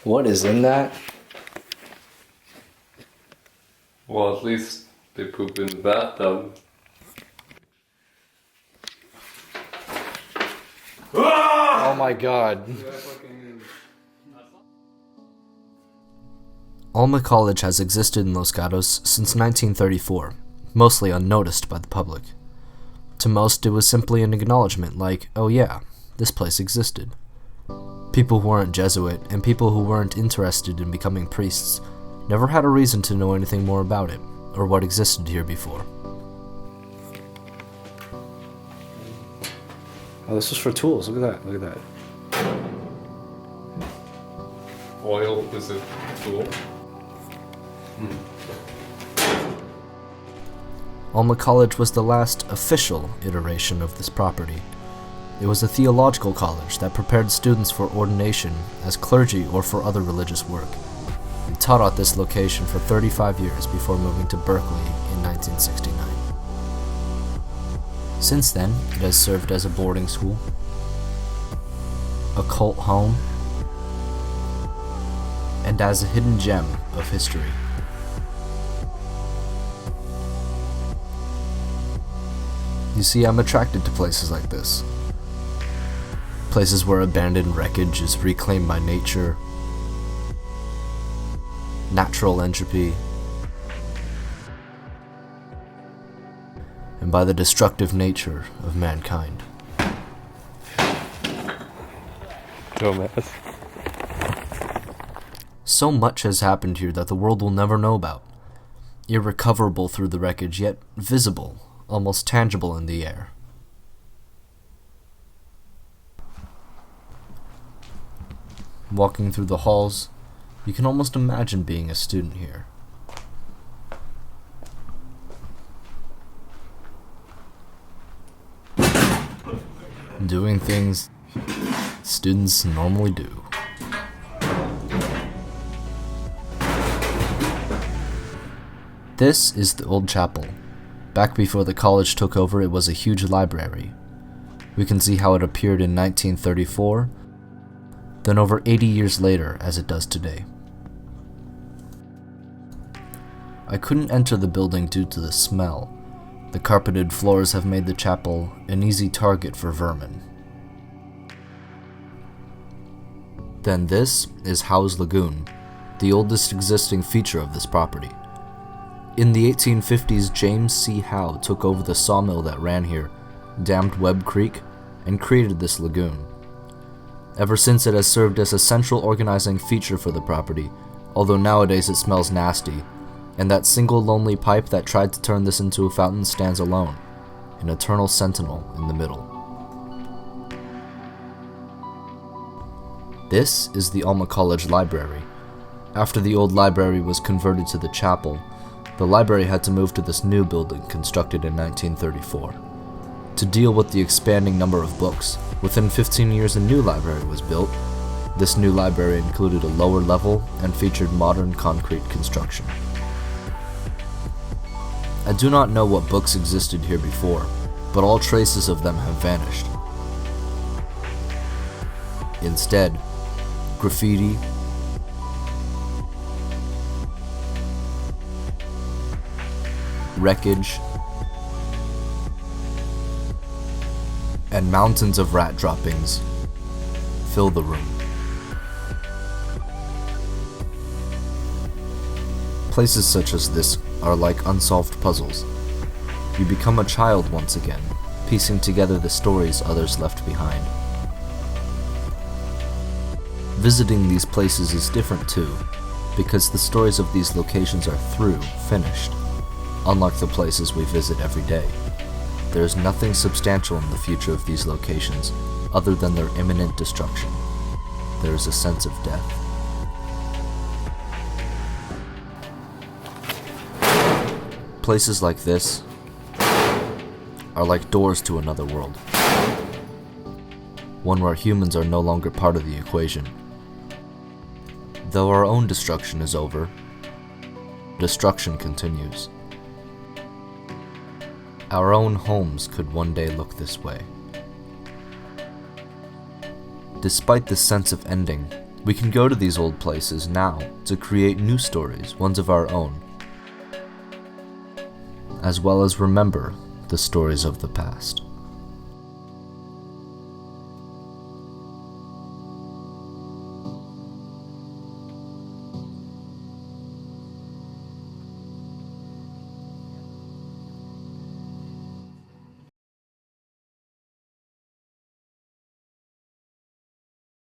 What is in that? Well, at least they poop in the bathtub. Oh my god. Alma College has existed in Los Gatos since 1934, mostly unnoticed by the public. To most, it was simply an acknowledgement like, oh yeah, this place existed. People who weren't Jesuit and people who weren't interested in becoming priests never had a reason to know anything more about it, or what existed here before. Oh, this is for tools. Look at that. Look at that. Oil is a tool. Alma College was the last official iteration of this property. It was a theological college that prepared students for ordination as clergy or for other religious work. It taught at this location for 35 years before moving to Berkeley in 1969. Since then, it has served as a boarding school, a cult home, and as a hidden gem of history. You see, I'm attracted to places like this. Places where abandoned wreckage is reclaimed by nature, natural entropy, and by the destructive nature of mankind. Dumbass. So much has happened here that the world will never know about. Irrecoverable through the wreckage, yet visible, almost tangible in the air. Walking through the halls, you can almost imagine being a student here. Doing things students normally do. This is the old chapel. Back before the college took over, it was a huge library. We can see how it appeared in 1934, then over 80 years later as it does today. I couldn't enter the building due to the smell. The carpeted floors have made the chapel an easy target for vermin. Then this is Howe's Lagoon, the oldest existing feature of this property. In the 1850s, James C. Howe took over the sawmill that ran here, dammed Webb Creek, and created this lagoon. Ever since, it has served as a central organizing feature for the property, although nowadays it smells nasty, and that single lonely pipe that tried to turn this into a fountain stands alone, an eternal sentinel in the middle. This is the Alma College Library. After the old library was converted to the chapel, the library had to move to this new building constructed in 1934. To deal with the expanding number of books, within 15 years a new library was built. This new library included a lower level and featured modern concrete construction. I do not know what books existed here before, but all traces of them have vanished. Instead, graffiti, wreckage, and mountains of rat droppings fill the room. Places such as this are like unsolved puzzles. You become a child once again, piecing together the stories others left behind. Visiting these places is different too, because the stories of these locations are finished. Unlike the places we visit every day, there is nothing substantial in the future of these locations other than their imminent destruction. There is a sense of death. Places like this are like doors to another world, one where humans are no longer part of the equation. Though our own destruction is over, destruction continues. Our own homes could one day look this way. Despite this sense of ending, we can go to these old places now to create new stories, ones of our own, as well as remember the stories of the past.